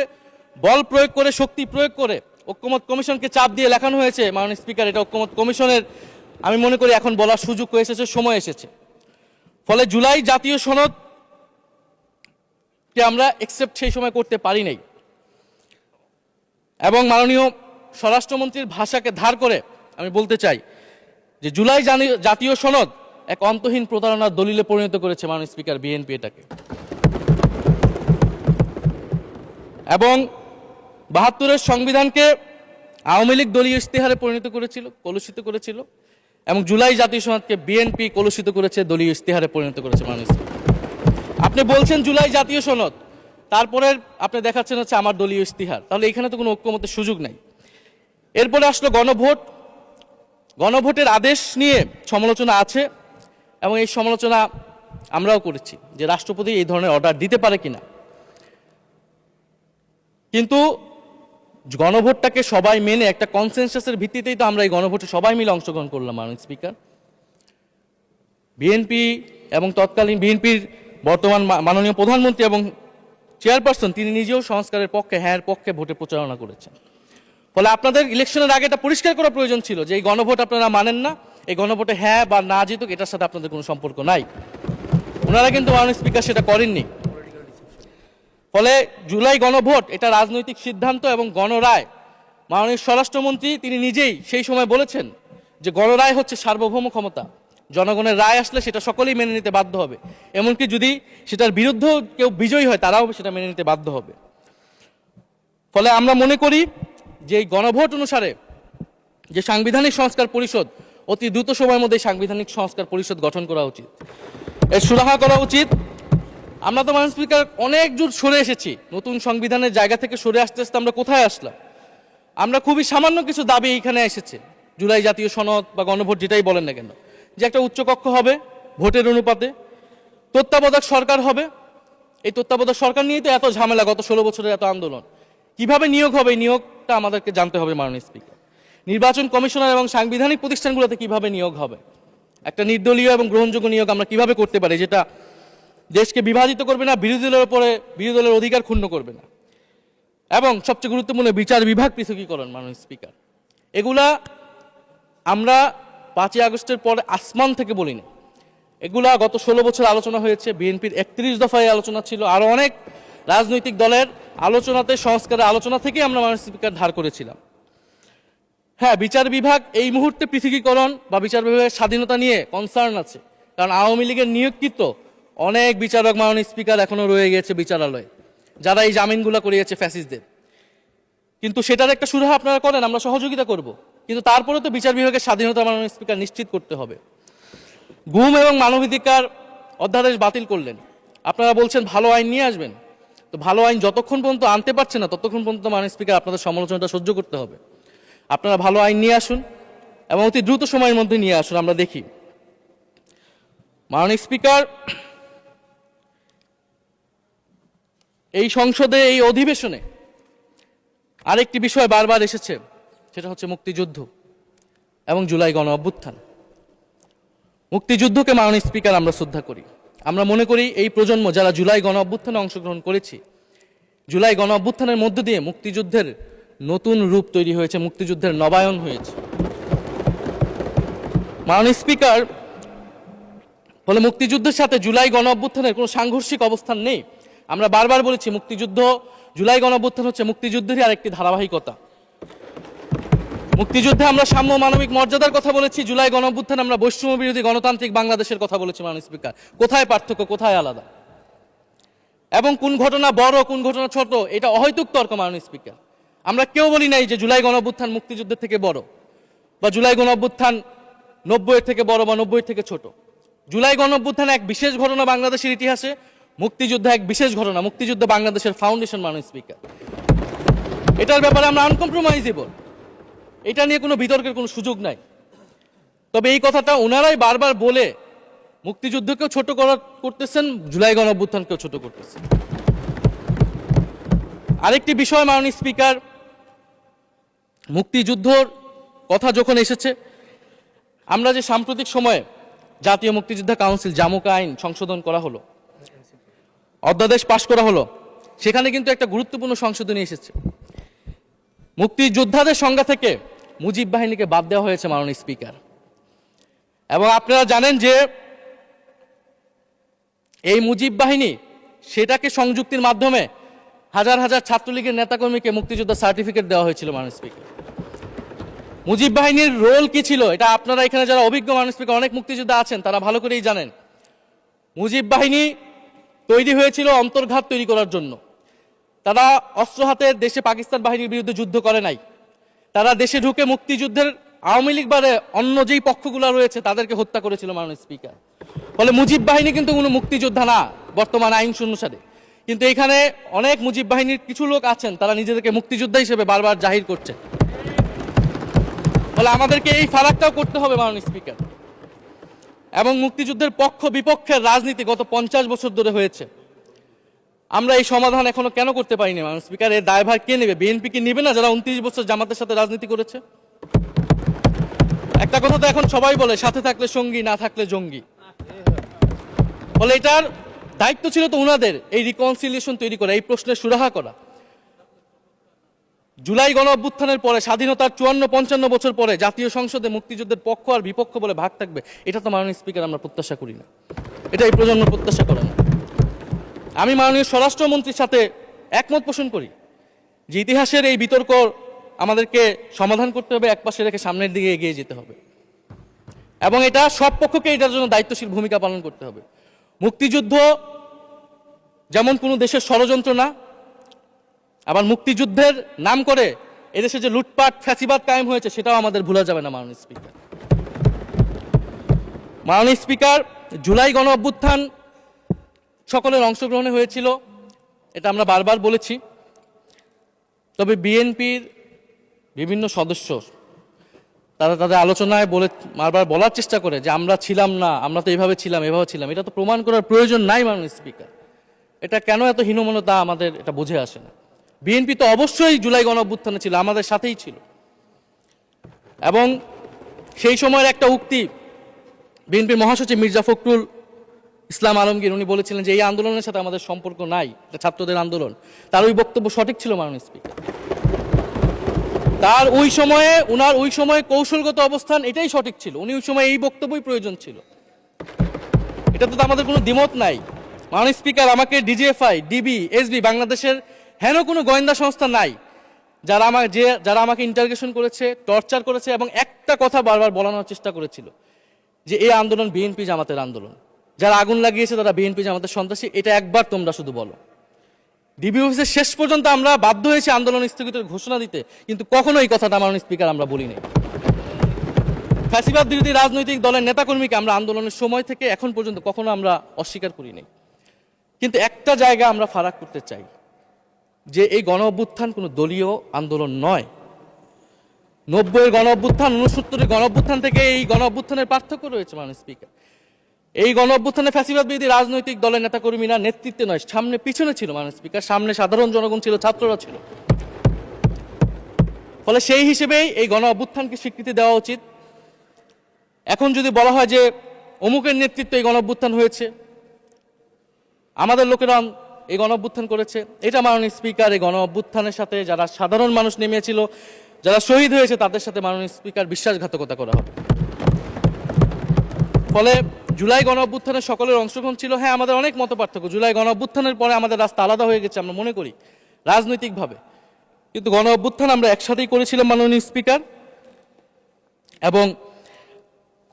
[SPEAKER 1] বল প্রয়োগ করে, শক্তি প্রয়োগ করে ঐক্যমত কমিশনকে চাপ দিয়ে লেখানো হয়েছে মাননীয় স্পিকার, এটা ঐক্যমত কমিশনের আমি মনে করি এখন বলার সুযোগ হয়ে এসেছে, সময় এসেছে। ফলে জুলাই জাতীয় সনদ কে আমরা একসেপ্ট সেই সময় করতে পারি নাই, এবং মাননীয় স্বরাষ্ট্রমন্ত্রীর ভাষাকে ধার করে আমি বলতে চাই যে জুলাই জাতীয় সনদ এক অন্তহীন প্রতারণার দলিলে পরিণত করেছে মাননীয় স্পিকার বিএনপি এটাকে। এবং ৭২-এর সংবিধানকে আওয়ামী লীগ দলীয় ইস্তেহারে পরিণত করেছিল, কলুষিত করেছিল, এবং জুলাই জাতীয় সনদকে বিএনপি কলুষিত করেছে, দলীয় ইস্তেহারে পরিণত করেছে মাননীয় স্পিকার। আপনি বলছেন জুলাই জাতীয় সনদ, তারপরে আপনি দেখাচ্ছেন হচ্ছে আমার দলীয় ইস্তিহার, তাহলে এখানে তো কোনো ঐক্যমতের সুযোগ নাই। এরপরে আসলো গণভোট। গণভোটের আদেশ নিয়ে সমালোচনা আছে, এবং এই সমালোচনা আমরাও করেছি যে রাষ্ট্রপতি এই ধরনের অর্ডার দিতে পারে কিনা। কিন্তু গণভোটটাকে সবাই মেনে একটা কনসেনসাসের ভিত্তিতেই তো আমরা এই গণভোটে সবাই মিলে অংশগ্রহণ করলাম মাননীয় স্পিকার। বিএনপি এবং তৎকালীন বিএনপির বর্তমান মাননীয় প্রধানমন্ত্রী এবং চেয়ারপারসন, তিনি নিজেও সংস্কারের পক্ষে, হ্যাঁ পক্ষে ভোটে প্রচারণা করেছেন। ফলে আপনাদের ইলেকশনের আগে এটা পরিষ্কার করা প্রয়োজন ছিল যে এই গণভোট আপনারা মানেন না, এই গণভোটে হ্যাঁ বা না জিতুক এটার সাথে আপনাদের কোনো সম্পর্ক নাই। ওনারা কিন্তু মাননীয় স্পিকার সেটা করেননি। ফলে জুলাই গণভোট এটা রাজনৈতিক সিদ্ধান্ত এবং গণরায়। মাননীয় স্বরাষ্ট্রমন্ত্রী তিনি নিজেই সেই সময় বলেছেন যে গণরায় হচ্ছে সার্বভৌম ক্ষমতা, জনগণের রায় আসলে সেটা সকলেই মেনে নিতে বাধ্য হবে, এমনকি যদি সেটার বিরুদ্ধেও কেউ বিজয়ী হয় তারাও সেটা মেনে নিতে বাধ্য হবে। ফলে আমরা মনে করি যে এই গণভোট অনুসারে যে সাংবিধানিক সংস্কার পরিষদ, অতি দ্রুত সময়ের মধ্যে সাংবিধানিক সংস্কার পরিষদ গঠন করা উচিত, এর সুরাহা করা উচিত। আমরা তো মাননীয় স্পিকার অনেক দূর সরে এসেছি, নতুন সংবিধানের জায়গা থেকে সরে আসতে আসতে আমরা কোথায় আসলাম? আমরা খুবই সামান্য কিছু দাবি এখানে এসেছে, জুলাই জাতীয় সনদ বা গণভোট যেটাই বলেন না কেন, যে একটা উচ্চকক্ষ হবে ভোটের অনুপাতে, তত্ত্বাবধায়ক সরকার হবে। এই তত্ত্বাবধায়ক সরকার নিয়েই তো এত ঝামেলা, গত 16 বছরের এত আন্দোলন। কিভাবে নিয়োগ হবে, এই নিয়োগটা আমাদেরকে জানতে হবে মাননীয় স্পিকার। নির্বাচন কমিশনার এবং সাংবিধানিক প্রতিষ্ঠানগুলোতে কিভাবে নিয়োগ হবে, একটা নির্দলীয় এবং গ্রহণযোগ্য নিয়োগ আমরা কিভাবে করতে পারি, যেটা দেশকে বিভাজিত করবে না, বিরোধী দলের উপরে বিরোধী দলের অধিকার ক্ষুণ্ণ করবে না, এবং সবচেয়ে গুরুত্বপূর্ণ বিচার বিভাগ পৃথকীকরণ মাননীয় স্পিকার। এগুলা আমরা 5ই আগস্টের পরে আসমান থেকে বলি না, এগুলা গত 16 বছর আলোচনা হয়েছে। বিএনপির 31 দফায় আলোচনা ছিল, আরো অনেক রাজনৈতিক দলের আলোচনাতে, সংস্কারের আলোচনা থেকে আমরা মাননীয় স্পিকার ধার করেছিলাম। হ্যাঁ, বিচার বিভাগ এই মুহূর্তে পৃথকীকরণ বা বিচার বিভাগের স্বাধীনতা নিয়ে কনসার্ন আছে, কারণ আওয়ামী লীগের নিয়োগকৃত অনেক বিচারক মাননীয় স্পিকার এখনো রয়ে গেছে বিচারালয়ে, যারা এই জামিনগুলো করিয়েছে ফ্যাসিস্টদের। কিন্তু সেটার একটা সুরাহা আপনারা করেন, আমরা সহযোগিতা করব, কিন্তু তারপরে তো বিচার বিভাগের স্বাধীনতা মাননীয় স্পিকার নিশ্চিত করতে হবে। গুম এবং মানবাধিকার অধ্যাদেশ বাতিল করলেন, আপনারা বলছেন ভালো আইন নিয়ে আসবেন, তো ভালো আইন যতক্ষণ পর্যন্ত আনতে পারছেন না ততক্ষণ পর্যন্ত মাননীয় স্পিকার আপনাদের সমালোচনাটা সহ্য করতে হবে। আপনারা ভালো আইন নিয়ে আসুন এবং অতি দ্রুত সময়ের মধ্যে নিয়ে আসুন, আমরা দেখি। মাননীয় স্পিকার, এই সংসদে, এই অধিবেশনে আরেকটি বিষয় বারবার এসেছে, সেটা হচ্ছে মুক্তিযুদ্ধ এবং জুলাই গণ অভ্যুত্থান। মুক্তিযুদ্ধকে মাননীয় স্পিকার আমরা শ্রদ্ধা করি। আমরা মনে করি এই প্রজন্ম যারা জুলাই গণ অভ্যুত্থানে অংশগ্রহণ করেছি, জুলাই গণ অভ্যুত্থানের মধ্য দিয়ে মুক্তিযুদ্ধের নতুন রূপ তৈরি হয়েছে, মুক্তিযুদ্ধের নবায়ন হয়েছে। মাননীয় স্পিকার, ফলে মুক্তিযুদ্ধের সাথে জুলাই গণ অভ্যুত্থানের কোনো সাংঘর্ষিক অবস্থান নেই। আমরা বারবার বলেছি মুক্তিযুদ্ধ, জুলাই গণ অভ্যুত্থান হচ্ছে মুক্তিযুদ্ধেরই আরেকটি ধারাবাহিকতা। মুক্তিযুদ্ধে আমরা সাম্য মানবিক মর্যাদার কথা বলেছি, জুলাই গণ অভ্যুত্থানে আমরা বৈষম্য বিরোধী গণতান্ত্রিক বাংলাদেশের কথা বলেছি। মাননীয় স্পিকার, কোথায় পার্থক্য, কোথায় আলাদা, এবং কোন ঘটনা বড় কোন ঘটনা ছোট, এটা অহৈতুক তর্ক। মাননীয় স্পিকার, আমরা কেউ বলি নাই যে জুলাই গণ অভ্যুত্থান মুক্তিযুদ্ধের থেকে বড়, বা জুলাই গণ অভ্যুত্থান 90-এর থেকে বড় বা 90-এর থেকে ছোট। জুলাই গণ অভ্যুত্থান এক বিশেষ ঘটনা বাংলাদেশের ইতিহাসে, মুক্তিযুদ্ধ এক বিশেষ ঘটনা, মুক্তিযুদ্ধ বাংলাদেশের ফাউন্ডেশন। মাননীয় স্পিকার, এটার ব্যাপারে আমরা আনকম্প্রোমাইজেবল, এটা নিয়ে কোনো বিতর্কের কোনো সুযোগ নাই। তবে এই কথাটা ওনারাই বারবার বলে মুক্তিযুদ্ধকেও ছোট করতেছেন, জুলাই গণ অভ্যুত্থানকেও ছোট করতেছেন। আরেকটি বিষয় মাননীয় স্পিকার, মুক্তিযুদ্ধর কথা যখন এসেছে, আমরা যে সাম্প্রতিক সময়ে জাতীয় মুক্তিযোদ্ধা কাউন্সিল জামুকা আইন সংশোধন করা হলো, অধ্যাদেশ পাশ করা হলো, সেখানে কিন্তু একটা গুরুত্বপূর্ণ সংশোধনী এসেছে। মুক্তিযোদ্ধাদের সংজ্ঞা থেকে মুজিব বাহিনীকে বাদ দেওয়া হয়েছে মাননীয় স্পিকার। এবং আপনারা জানেন যে এই মুজিব বাহিনী, সেটাকে সংযুক্তির মাধ্যমে হাজার হাজার ছাত্রলীগের নেতাকর্মীকে মুক্তিযোদ্ধা সার্টিফিকেট দেওয়া হয়েছিল। মাননীয় স্পিকার, মুজিব বাহিনীর রোল কি ছিল এটা আপনারা এখানে যারা অভিজ্ঞ মাননীয় স্পিকার অনেক মুক্তিযোদ্ধা আছেন তারা ভালো করেই জানেন। মুজিব বাহিনী তৈরি হয়েছিল অন্তর্ঘাত তৈরি করার জন্য। তারা অস্ত্র হাতে দেশে পাকিস্তান বাহিনীর বিরুদ্ধে যুদ্ধ করে নাই, তারা দেশে ঢুকে মুক্তিযুদ্ধের আওয়ামী লীগ বারে অন্য যেই পক্ষগুলো রয়েছে তাদেরকে হত্যা করেছিল। মাননীয় স্পিকার, ফলে মুজিব বাহিনী কিন্তু কোনো মুক্তিযোদ্ধা না বর্তমান আইন অনুসারে। কিন্তু এখানে অনেক মুজিব বাহিনীর কিছু লোক আছেন, তারা নিজেদেরকে মুক্তিযোদ্ধা হিসেবে বারবার জাহির করছে। ফলে আমাদেরকে এই ফারাকটাও করতে হবে মাননীয় স্পিকার। এবং মুক্তিযুদ্ধের পক্ষ বিপক্ষের রাজনীতি গত 50 বছর ধরে হয়েছে, আমরা এই সমাধান এখনো কেন করতে পারিনি মাননীয় স্পিকার? এর দায়ভার কে নেবে? বিএনপি কি নেবে না, যারা 29 বছর জামাতের সাথে রাজনীতি করেছে? একটা কথা তো এখন সবাই বলে, সাথে থাকলে সঙ্গী, না থাকলে জঙ্গি। ফলে এটার দায়িত্ব ছিল তো উনাদের, এই রিকনসিলিয়েশন তৈরি করা, এই প্রশ্নের সুরাহা করা। জুলাই গণ অভ্যুত্থানের পরে, স্বাধীনতার 54-55 বছর পরে জাতীয় সংসদে মুক্তিযুদ্ধের পক্ষ আর বিপক্ষ বলে ভাগ থাকবে, এটা তো মাননীয় স্পিকার আমরা প্রত্যাশা করি না, এটা এই প্রজন্ম প্রত্যাশা করে না। আমি মাননীয় স্বরাষ্ট্রমন্ত্রীর সাথে একমত পোষণ করি যে ইতিহাসের এই বিতর্ক আমাদেরকে সমাধান করতে হবে, একপাশে রেখে সামনের দিকে এগিয়ে যেতে হবে, এবং এটা সব পক্ষকে এটার জন্য দায়িত্বশীল ভূমিকা পালন করতে হবে। মুক্তিযুদ্ধ যেমন কোনো দেশের ষড়যন্ত্র না, আবার মুক্তিযুদ্ধের নাম করে এদেশে যে লুটপাট ফ্যাসিবাদ কায়েম হয়েছে সেটাও আমাদের ভুলা যাবে না মাননীয় স্পিকার। মাননীয় স্পিকার, জুলাই গণ অভ্যুত্থান সকলের অংশগ্রহণে হয়েছিল, এটা আমরা বারবার বলেছি। তবে বিএনপির বিভিন্ন সদস্য তারা তাদের আলোচনায় বারবার বলার চেষ্টা করে যে আমরা ছিলাম না, আমরা তো এইভাবে ছিলাম, এভাবে ছিলাম। এটা তো প্রমাণ করার প্রয়োজন নাই মাননীয় স্পিকার। এটা কেন এত হীনমন্যতা আমাদের এটা বুঝে আসে না। বিএনপি তো অবশ্যই জুলাই গণ অভ্যুত্থানে ছিল, আমাদের সাথেই ছিল। এবং সেই সময়ের একটা উক্তি বিএনপির মহাসচিব মির্জা ফখরুল ইসলাম আলমগীর, উনি বলেছিলেন যে এই আন্দোলনের সাথে আমাদের সম্পর্ক নাই, এটা ছাত্রদের আন্দোলন। তার ওই বক্তব্য সঠিক ছিল মাননীয় স্পিকার। তার উনার ওই সময়ে কৌশলগত অবস্থান এটাই সঠিক ছিল, উনি ওই সময় এই বক্তব্যই প্রয়োজন ছিল, এটা তো আমাদের কোনো দ্বিমত নাই। মাননীয় স্পিকার, আমাকে ডিজিএফআই, ডিবি, এসবি, বাংলাদেশের হেন কোনো গোয়েন্দা সংস্থা নাই যারা আমাকে ইন্টারগেশন করেছে, টর্চার করেছে, এবং একটা কথা বারবার বলানোর চেষ্টা করেছিল যে এই আন্দোলন বিএনপি জামাতের আন্দোলন, যারা আগুন লাগিয়েছে তারা বিএনপি জামাতের সন্ত্রাসী। এটা একবার তোমরা শুধু বলো। ডিবি অফিসের শেষ পর্যন্ত আমরা বাধ্য হয়েছি আন্দোলন স্থগিতের ঘোষণা দিতে, কিন্তু কখনো এই কথাটা মাননীয় স্পিকার আমরা বলিনি। ফ্যাসিবাদ বিরোধী রাজনৈতিক দলের নেতাকর্মীকে আমরা আন্দোলনের সময় থেকে এখন পর্যন্ত কখনো আমরা অস্বীকার করিনি। কিন্তু একটা জায়গা আমরা ফারাক করতে চাই, যে এই গণ অভ্যুত্থান কোনো দলীয় আন্দোলন নয়। 90-এর গণ অভ্যুত্থান, 69-এর গণ অভ্যুত্থান থেকে এই গণ অভ্যুত্থানের পার্থক্য রয়েছে মাননীয় স্পিকার। এই গণ অভ্যুত্থানে ফ্যাসিবাদ বিরোধী রাজনৈতিক দলের নেতাকর্মীরা নেতৃত্বে নয়, সামনে পিছনে ছিল মাননীয় স্পিকার। সামনে সাধারণ জনগণ ছিল, ছাত্ররা ছিল। ফলে সেই হিসেবেই এই গণ অভ্যুত্থানকে স্বীকৃতি দেওয়া উচিত। এখন যদি বলা হয় যে অমুকের নেতৃত্বে এই গণঅভ্যুত্থান হয়েছে, আমাদের লোকেরা এই গণঅভ্যুত্থান করেছে। এটা মাননীয় স্পিকার এই গণঅভ্যুত্থানের সাথে যারা সাধারণ মানুষ নেমেছিল, যারা শহীদ হয়েছে, তাদের সাথে মাননীয় স্পিকার বিশ্বাসঘাতকতা করা হবে। ফলে জুলাই গণঅভ্যুত্থানের সকলের অংশগ্রহণ ছিল। হ্যাঁ, আমাদের অনেক মতপার্থক্য। জুলাই গণঅভ্যুত্থানের পরে আমাদের রাস্তা আলাদা হয়ে গেছে আমরা মনে করি রাজনৈতিকভাবে, কিন্তু গণঅভ্যুত্থান আমরা একসাথেই করেছিলাম মাননীয় স্পিকার। এবং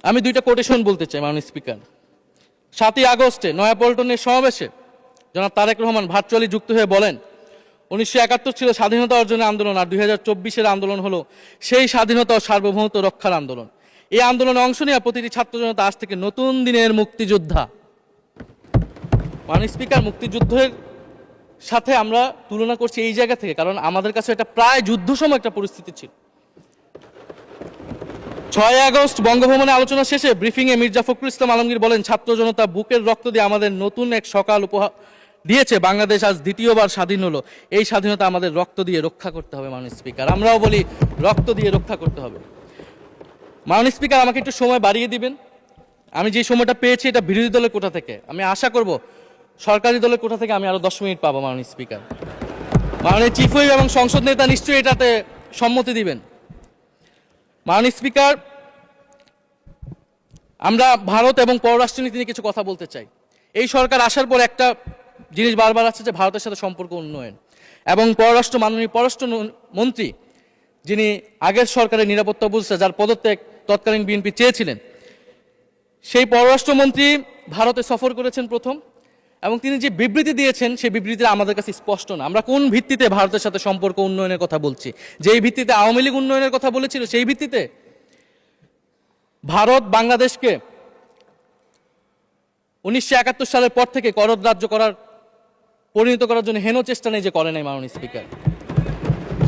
[SPEAKER 1] আমি দুইটা কোটেশন বলতে চাই মাননীয় স্পিকার। 7ই আগস্টে নয়াপল্টনের সমাবেশে জনাব তারেক রহমান ভার্চুয়ালি যুক্ত হয়ে বলেন, 1971 ছিল স্বাধীনতা অর্জনের আন্দোলন, আর 2024-এর আন্দোলন হলো সেই স্বাধীনতা ও সার্বভৌমত্ব রক্ষার আন্দোলন। এই আন্দোলনে অংশ নেওয়া প্রতিটি ছাত্র জনতা আজ থেকে নতুন দিনের মুক্তিযোদ্ধা। মাননীয় স্পিকার, মুক্তিযুদ্ধের সাথে আমরা তুলনা করছি এই জায়গা থেকে, কারণ আমাদের কাছে এটা প্রায় যুদ্ধ সময় একটা পরিস্থিতি ছিল। 6 আগস্ট বঙ্গভবনে আলোচনা শেষে ব্রিফিংয়ে মির্জা ফখরুল ইসলাম আলমগীর বলেন, ছাত্র জনতা বুকের রক্ত দিয়ে আমাদের নতুন এক সকাল উপহার দিয়েছে। বাংলাদেশ আজ দ্বিতীয়বার স্বাধীন হলো। এই স্বাধীনতা আমাদের রক্ত দিয়ে রক্ষা করতে হবে মাননীয় স্পিকার। আমরাও বলি রক্ত দিয়ে রক্ষা করতে হবে। মাননীয় স্পিকার, আমাকে একটু সময় বাড়িয়ে দিবেন। আমি যে সময়টা পেয়েছি এটা বিরোধী দলের কোটা থেকে, আমি আশা করব সরকারি দলের কোটা থেকে আমি আরো 10 মিনিট পাবো মাননীয় স্পিকার। মাননীয় চিফ হুইপ এবং সংসদ নেতা নিশ্চয়ই এটাতে সম্মতি দিবেন। মাননীয় স্পিকার, আমরা ভারত এবং পররাষ্ট্রনীতি নিয়ে কিছু কথা বলতে চাই। এই সরকার আসার পর একটা জিনিস বারবার আছে যে ভারতের সাথে সম্পর্ক উন্নয়ন, এবং মাননীয় পররাষ্ট্র মন্ত্রী যিনি আগের সরকারের নিরাপত্তা উপদেষ্টা, যার পদত্যাগ তৎকালীন বিএনপি চেয়েছিলেন, সেই পররাষ্ট্রমন্ত্রী ভারতে সফর করেছেন প্রথম, এবং তিনি যে বিবৃতি দিয়েছেন সেই বিবৃতি আমাদের কাছে স্পষ্ট না। আমরা কোন ভিত্তিতে ভারতের সাথে সম্পর্ক উন্নয়নের কথা বলছি? যেই ভিত্তিতে আওয়ামী লীগ উন্নয়নের কথা বলেছিল সেই ভিত্তিতে? ভারত বাংলাদেশকে 1971 সালের পর থেকে করদ রাজ্য পরিণত করার জন্য হেন চেষ্টা নেই যে করে নাই মাননীয় স্পিকার।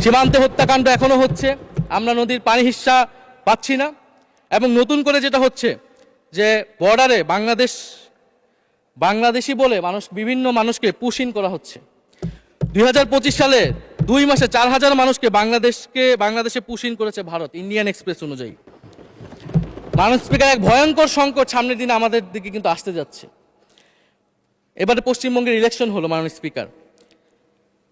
[SPEAKER 1] সীমান্তে হত্যাকাণ্ড এখনো হচ্ছে, আমরা নদীর পানি হিস্সা পাচ্ছি না, এবং নতুন করে যেটা হচ্ছে যে বর্ডারে বাংলাদেশি বলে বিভিন্ন মানুষকে পুশ ইন করা হচ্ছে। 2025 সালে 2 মাসে 4000 মানুষকে বাংলাদেশে পুশ ইন করেছে ভারত, ইন্ডিয়ান এক্সপ্রেস অনুযায়ী। মাননীয় স্পিকার, এক ভয়ঙ্কর সংকট সামনের দিনে আমাদের দিকে কিন্তু আসতে যাচ্ছে। এবারে পশ্চিমবঙ্গের ইলেকশন হলো মাননীয় স্পিকার।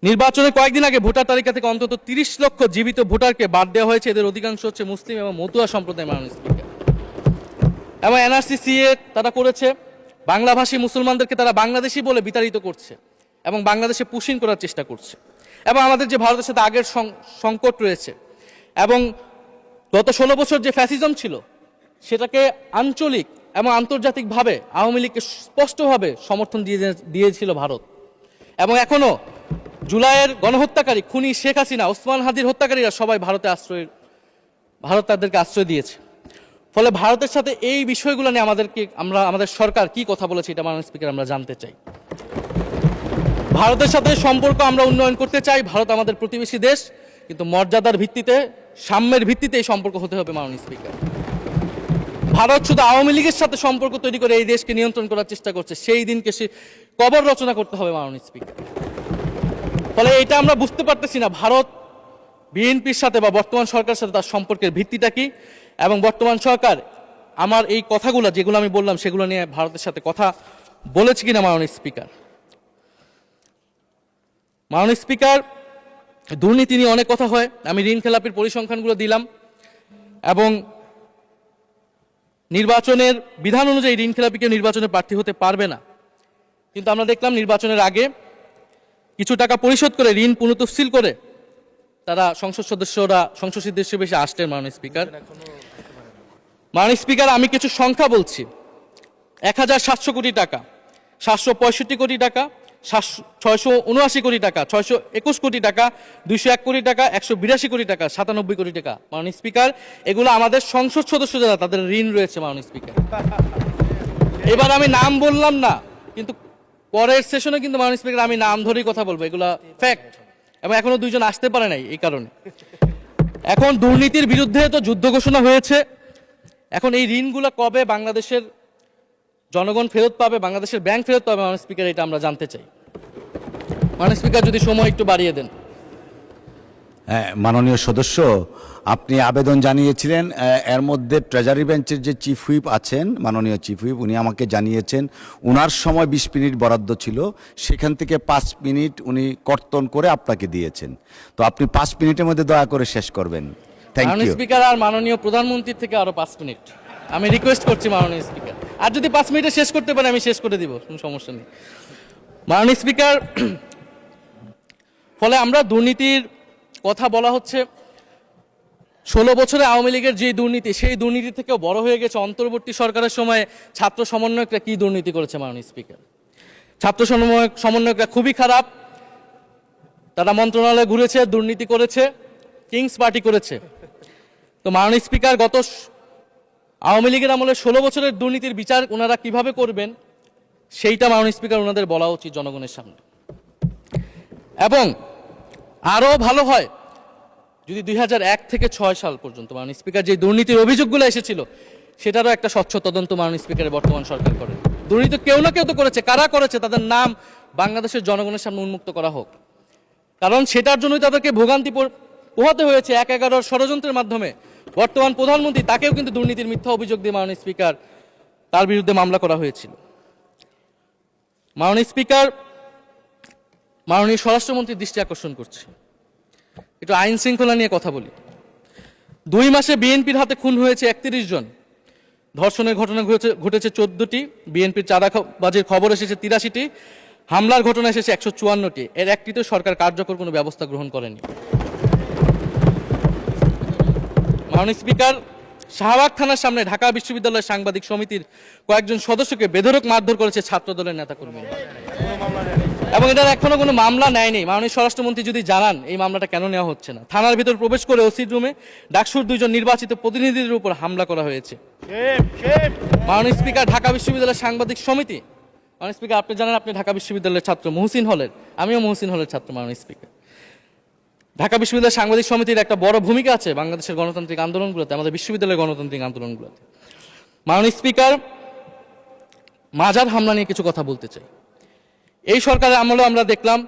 [SPEAKER 1] নির্বাচনের কয়েকদিন আগে ভোটার তালিকা থেকে অন্তত 30 লক্ষ জীবিত ভোটারকে বাদ দেওয়া হয়েছে। এদের অধিকাংশ হচ্ছে মুসলিম এবং মতুয়া সম্প্রদায় মাননীয় স্পিকার। এবং এনআরসি তারা করেছে, বাংলাভাষী মুসলমানদেরকে তারা বাংলাদেশি বলে বিতাড়িত করছে এবং বাংলাদেশে পুশ ইন করার চেষ্টা করছে। এবং আমাদের যে ভারতের সাথে আগের সংকট রয়েছে, এবং গত 16 বছর যে ফ্যাসিজম ছিল সেটাকে আঞ্চলিক এবং আন্তর্জাতিকভাবে আওয়ামী লীগকে স্পষ্টভাবে সমর্থন দিয়েছিল ভারত। এবং এখনো জুলাইয়ের গণহত্যাকারী খুনি শেখ হাসিনা, ওসমান হাদির হত্যাকারীরা সবাই ভারত তাদেরকে আশ্রয় দিয়েছে। ফলে ভারতের সাথে এই বিষয়গুলো নিয়ে আমাদের সরকার কি কথা বলেছে এটা মাননীয় স্পিকার আমরা জানতে চাই। ভারতের সাথে সম্পর্ক আমরা উন্নয়ন করতে চাই। ভারত আমাদের প্রতিবেশী দেশ, কিন্তু মর্যাদার ভিত্তিতে, সাম্যের ভিত্তিতে এই সম্পর্ক হতে হবে মাননীয় স্পিকার। ভারত শুধু আওয়ামী লীগের সাথে সম্পর্ক তৈরি করে এই দেশকে নিয়ন্ত্রণ করার চেষ্টা করছে, সেই দিনকে সে কবর রচনা করতে হবে মাননীয় স্পিকার। ফলে এটা আমরা বুঝতে পারতেছি না ভারত বিএনপির সাথে বা বর্তমান সরকারের সাথে তার সম্পর্কের ভিত্তিটা কি, এবং বর্তমান সরকার আমার এই কথাগুলো যেগুলো আমি বললাম সেগুলো নিয়ে ভারতের সাথে কথা বলেছে কিনা মাননীয় স্পিকার। মাননীয় স্পিকার, দুর্নীতি নিয়ে অনেক কথা হয়। আমি ঋণ খেলাপির পরিসংখ্যানগুলো দিলাম, এবং নির্বাচনের বিধান অনুযায়ী ঋণ খেলাপিকে নির্বাচনে প্রার্থী হতে পারবে না, কিন্তু আমরা দেখলাম নির্বাচনের আগে কিছু টাকা পরিশোধ করে ঋণ পুনঃতফসিল করে তারা সংসদ সদস্য বেশি আসতেন মাননীয় স্পিকার। মাননীয় স্পিকার, আমি কিছু সংখ্যা বলছি। 1700 কোটি টাকা, 765 কোটি টাকা, 679 কোটি টাকা, 621 কোটি টাকা, 201 কোটি টাকা, 182 কোটি টাকা, 97 কোটি টাকা। মাননীয় স্পিকার, এগুলো আমাদের সংসদ সদস্য যারা তাদের ঋণ রয়েছে মাননীয় স্পিকার। এবার আমি নাম বললাম না, কিন্তু পরের সেশনে কিন্তু মাননীয় স্পিকার আমি নাম ধরেই কথা বলবো, এগুলা ফ্যাক্ট। এবং এখনো 2 জন আসতে পারে নাই এই কারণে। এখন দুর্নীতির বিরুদ্ধে তো যুদ্ধ ঘোষণা হয়েছে, এখন এই ঋণগুলো কবে বাংলাদেশের জনগণ ফেরত পাবে, বাংলাদেশের ব্যাংক ফেরত পাবে মাননীয় স্পিকার, এটা আমরা জানতে চাই। মাননীয় স্পিকার, যদি সময় একটু বাড়িয়ে দেন।
[SPEAKER 2] হ্যাঁ, মাননীয় সদস্য, আপনি আবেদন জানিয়েছিলেন, এর মধ্যে ট্রেজারি বেঞ্চের যে চিফ হুইপ আছেন, মাননীয় চিফ হুইপ, উনি আমাকে জানিয়েছেন উনার সময় 20 মিনিট বরাদ্দ ছিল, সেখান থেকে 5 মিনিট উনি কর্তন করে আপনাকে দিয়েছেন। তো আপনি 5 মিনিটের মধ্যে দয়া করে শেষ করবেন। থ্যাংক
[SPEAKER 1] মাননীয়
[SPEAKER 2] ইউ।
[SPEAKER 1] স্পিকার, আর মাননীয় প্রধানমন্ত্রীর থেকে আরো 5 মিনিট আমি রিকোয়েস্ট করছি মাননীয় স্পিকার, আর যদি 5 মিনিটে শেষ করতে পারে আমি শেষ করে দিব, কোনো সমস্যা নেই। মাননীয় স্পিকার, ফলে আমরা দুর্নীতির কথা বলা হচ্ছে, 16 বছরে আওয়ামী লীগের যে দুর্নীতি, সেই দুর্নীতি থেকেও বড় হয়ে গেছে অন্তর্বর্তী সরকারের সময়ে ছাত্র সমন্বয়করা কি দুর্নীতি করেছে। মাননীয় স্পিকার, ছাত্র সমন্বয়করা খুবই খারাপ, তারা মন্ত্রণালয়ে ঘুরেছে, দুর্নীতি করেছে, কিংস পার্টি করেছে। তো মাননীয় স্পিকার, গত আওয়ামী লীগের আমলে 16 বছরের দুর্নীতির বিচার ওনারা কিভাবে করবেন সেইটা মাননীয় স্পিকার ওনাদের বলা উচিত জনগণের সামনে। এবং আরও ভালো হয় যদি 2001 থেকে 6 সাল পর্যন্ত মাননীয় স্পিকার যে দুর্নীতির অভিযোগগুলো এসেছিল সেটারও একটা স্বচ্ছ তদন্ত মাননীয় স্পিকারের বর্তমান সরকার করে। দুর্নীতি কেউ না কেউ তো করেছে, কারা করেছে তাদের নাম বাংলাদেশের জনগণের সামনে উন্মুক্ত করা হোক, কারণ সেটার জন্যই তাদেরকে ভোগান্তি পোহাতে হয়েছে 1/11 ষড়যন্ত্রের মাধ্যমে। বর্তমান প্রধানমন্ত্রী, তাকেও কিন্তু দুর্নীতির মিথ্যা অভিযোগ দিয়ে মাননীয় স্পিকার তার বিরুদ্ধে মামলা করা হয়েছিল। মাননীয় স্পিকার, মাননীয় স্বরাষ্ট্রমন্ত্রীর দৃষ্টি আকর্ষণ করছে, একটু আইন শৃঙ্খলা নিয়ে কথা বলি। 2 মাসে বিএনপির হাতে খুন হয়েছে 31 জন, ধর্ষণের ঘটনা ঘটেছে 14টি, বিএনপির চাঁদাবাজির খবর এসেছে 83টি, হামলার ঘটনা এসেছে 154টি, এর একটিতেও সরকার কার্যকর কোনো ব্যবস্থা গ্রহণ করেনি। মাননীয় স্পিকার, শাহবাগ থানার সামনে ঢাকা বিশ্ববিদ্যালয়ের সাংবাদিক সমিতির কয়েকজন সদস্যকে বেধড়ক মারধর করেছে ছাত্র দলের নেতাকর্মীরা, এবং এটার এখনো কোনো মামলা নেয়নি। মাননীয় স্বরাষ্ট্রমন্ত্রী যদি জানান এই মামলাটা কেন নেওয়া হচ্ছে না। থানার ভিতর প্রবেশ করে ওসির রুমে ডাকসুর 2 জন নির্বাচিত প্রতিনিধিদের উপর হামলা করা হয়েছে। মাননীয় স্পিকার, ঢাকা বিশ্ববিদ্যালয়ের সাংবাদিক সমিতি, মাননীয় স্পিকার আপনি জানেন আপনি ঢাকা বিশ্ববিদ্যালয়ের ছাত্র, মহসিন হলের, আমিও মহসিন হলের ছাত্র। মাননীয় স্পিকার, ঢাকা বিশ্ববিদ্যালয়ের সাংবাদিক সমিতির একটা বড় ভূমিকা আছে বাংলাদেশের গণতান্ত্রিক আন্দোলনগুলোতে, আমাদের বিশ্ববিদ্যালয়ের গণতান্ত্রিক আন্দোলনগুলোতে। মাননীয় স্পিকার, মাজার হামলা নিয়ে কিছু কথা বলতে চাই। এই সরকারের আমলেও আমরা দেখলাম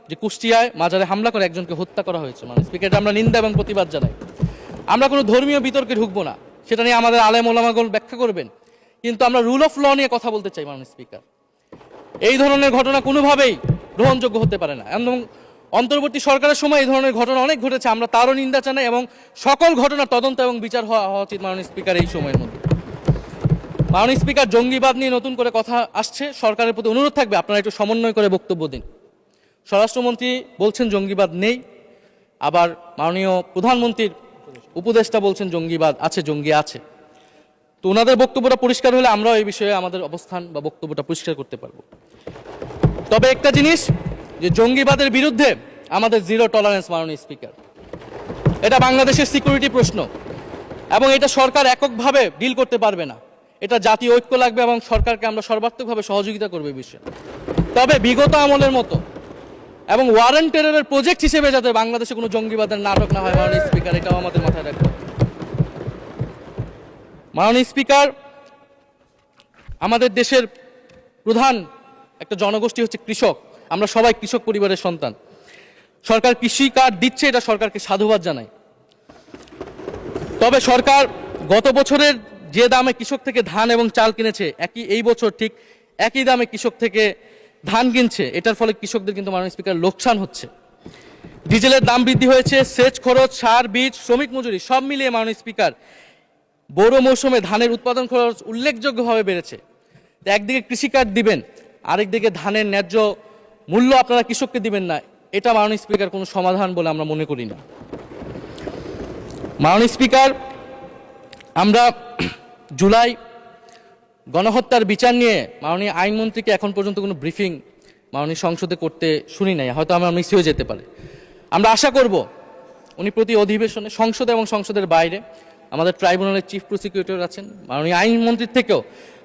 [SPEAKER 1] যে কুষ্টিয়ায় মাজারে হামলা করে একজনকে হত্যা করা হয়েছে। মাননীয় স্পিকার, এটা আমরা নিন্দা এবং প্রতিবাদ জানাই। আমরা কোনো ধর্মীয় বিতর্কে ঢুকবো না, সেটা নিয়ে আমাদের আলেম ওলামাগণ ব্যাখ্যা করবেন, কিন্তু আমরা রুল অফ ল নিয়ে কথা বলতে চাই। মাননীয় স্পিকার, এই ধরনের ঘটনা কোনোভাবেই গ্রহণযোগ্য হতে পারে না, এবং অন্তর্বর্তী সরকারের সময় এই ধরনের ঘটনা অনেক ঘটেছে, আমরা তারও নিন্দা জানাই, এবং সকল ঘটনার তদন্ত এবং বিচার হওয়া উচিত মাননীয় স্পিকার এই সময়ের মধ্যে। মাননীয় স্পিকার, জঙ্গিবাদ নিয়ে নতুন করে কথা আসছে, সরকারের প্রতি অনুরোধ থাকবে আপনারা একটু সমন্বয় করে বক্তব্য দিন। স্বরাষ্ট্রমন্ত্রী বলছেন জঙ্গিবাদ নেই, আবার মাননীয় প্রধানমন্ত্রীর উপদেষ্টা বলছেন জঙ্গিবাদ আছে, জঙ্গি আছে। তো ওনাদের বক্তব্যটা পরিষ্কার হলে আমরাও এই বিষয়ে আমাদের অবস্থান বা বক্তব্যটা পরিষ্কার করতে পারবো। তবে একটা জিনিস, যে জঙ্গিবাদের বিরুদ্ধে আমাদের জিরো টলারেন্স। মাননীয় স্পিকার, এটা বাংলাদেশের সিকিউরিটি প্রশ্ন, এবং এটা সরকার এককভাবে ডিল করতে পারবে না, এটা জাতীয় ঐক্য লাগবে, এবং সরকারকে আমরা সর্বাত্মকভাবে সহযোগিতা করবো এই বিষয়ে। তবে বিগত আমলের মতো এবং ওয়ারেন্ট টেররের প্রজেক্ট হিসেবে যাতে বাংলাদেশে কোনো জঙ্গিবাদের নাটক না হয় মাননীয় স্পিকার, এটাও আমাদের মাথায় রাখবে। মাননীয় স্পিকার, আমাদের দেশের প্রধান একটা জনগোষ্ঠী হচ্ছে কৃষক, আমরা সবাই কৃষক পরিবারের সন্তান। সরকার কৃষি কার্ড দিচ্ছে, এটা সরকারকে সাধুবাদ জানাই। তবে সরকার গত বছরের যে দামে কৃষক থেকে ধান এবং চাল কিনেছে, এই বছর ঠিক একই দামে কৃষক থেকে ধান কিনছে, এটার ফলে কৃষকদের কিন্তু মাননীয় স্পিকার লোকসান হচ্ছে। ডিজেলের দাম বৃদ্ধি হয়েছে, সেচ খরচ, সার, বীজ, শ্রমিক মজুরি সব মিলিয়ে মাননীয় স্পিকার বড় মৌসুমে ধানের উৎপাদন খরচ উল্লেখযোগ্যভাবে বেড়েছে। একদিকে কৃষি কার্ড দিবেন, আরেকদিকে ধানের ন্যায্য মূল্য আপনারা কৃষককে দিবেন না, এটা মাননীয় স্পিকার কোনো সমাধান বলে আমরা মনে করি না। মাননীয় স্পিকার, আমরা জুলাই গণহত্যার বিচার নিয়ে মাননীয় আইনমন্ত্রীকে এখন পর্যন্ত কোনো ব্রিফিং মাননীয় সংসদে করতে শুনি নাই, হয়তো আমার মিস হয়ে যেতে পারে। আমরা আশা করব উনি প্রতি অধিবেশনে সংসদে এবং সংসদের বাইরে আমাদের ট্রাইব্যুনালের চিফ প্রসিকিউটর আছেন, মাননীয় আইনমন্ত্রীর থেকেও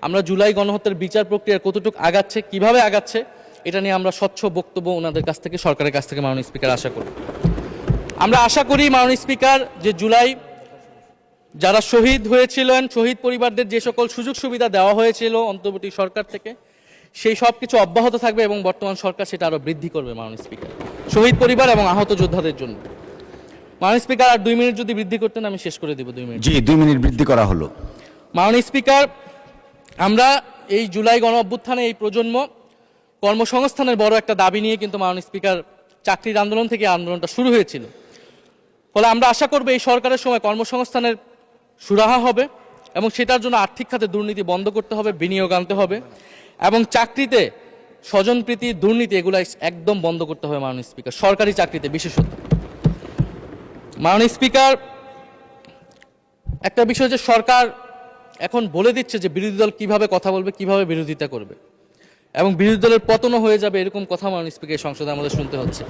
[SPEAKER 1] আমরা জুলাই গণহত্যার বিচার প্রক্রিয়া কতটুকু আগাচ্ছে, কিভাবে আগাচ্ছে, এটা নিয়ে আমরা স্বচ্ছ বক্তব্য ওনাদের কাছ থেকে, সরকারের কাছ থেকে মাননীয় স্পিকার আশা করি। আমরা আশা করি মাননীয় স্পিকার, যে জুলাই যারা শহীদ হয়েছিলেন, শহীদ পরিবারদের যে সকল সুযোগ সুবিধা দেওয়া হয়েছিল অন্তর্বর্তী সরকার থেকে, সেই সব কিছু অব্যাহত থাকবে, এবং বর্তমান সরকার সেটা আরও বৃদ্ধি করবে মাননীয় স্পিকার, শহীদ পরিবার এবং আহত যোদ্ধাদের জন্য। মাননীয় স্পিকার আর 2 মিনিট যদি বৃদ্ধি করতেন আমি শেষ করে দেব 2 মিনিট।
[SPEAKER 2] জি, 2 মিনিট বৃদ্ধি করা হলো।
[SPEAKER 1] মাননীয় স্পিকার, আমরা এই জুলাই গণ অভ্যুত্থানে এই প্রজন্ম কর্মসংস্থানের বড় একটা দাবি নিয়ে কিন্তু মাননীয় স্পিকার চাকরির আন্দোলন থেকে আন্দোলনটা শুরু হয়েছিল। ফলে আমরা আশা করব এই সরকারের সময় কর্মসংস্থানের সুরাহা হবে এবং সেটার জন্য আর্থিক খাতে দুর্নীতি বন্ধ করতে হবে, বিনিয়োগ আনতে হবে এবং চাকরিতে স্বজনপ্রীতি, দুর্নীতি এগুলো একদম বন্ধ করতে হবে মাননীয় স্পিকার, সরকারি চাকরিতে বিশেষত। মাননীয় স্পিকার, একটা বিষয় যে সরকার এখন বলে দিচ্ছে যে বিরোধী দল কিভাবে কথা বলবে, কিভাবে বিরোধিতা করবে এবং বিরোধী দলের পতনও হয়ে যাবে, এরকম কথা মাননীয় স্পিকার সংসদে আমাদের শুনতে হচ্ছে।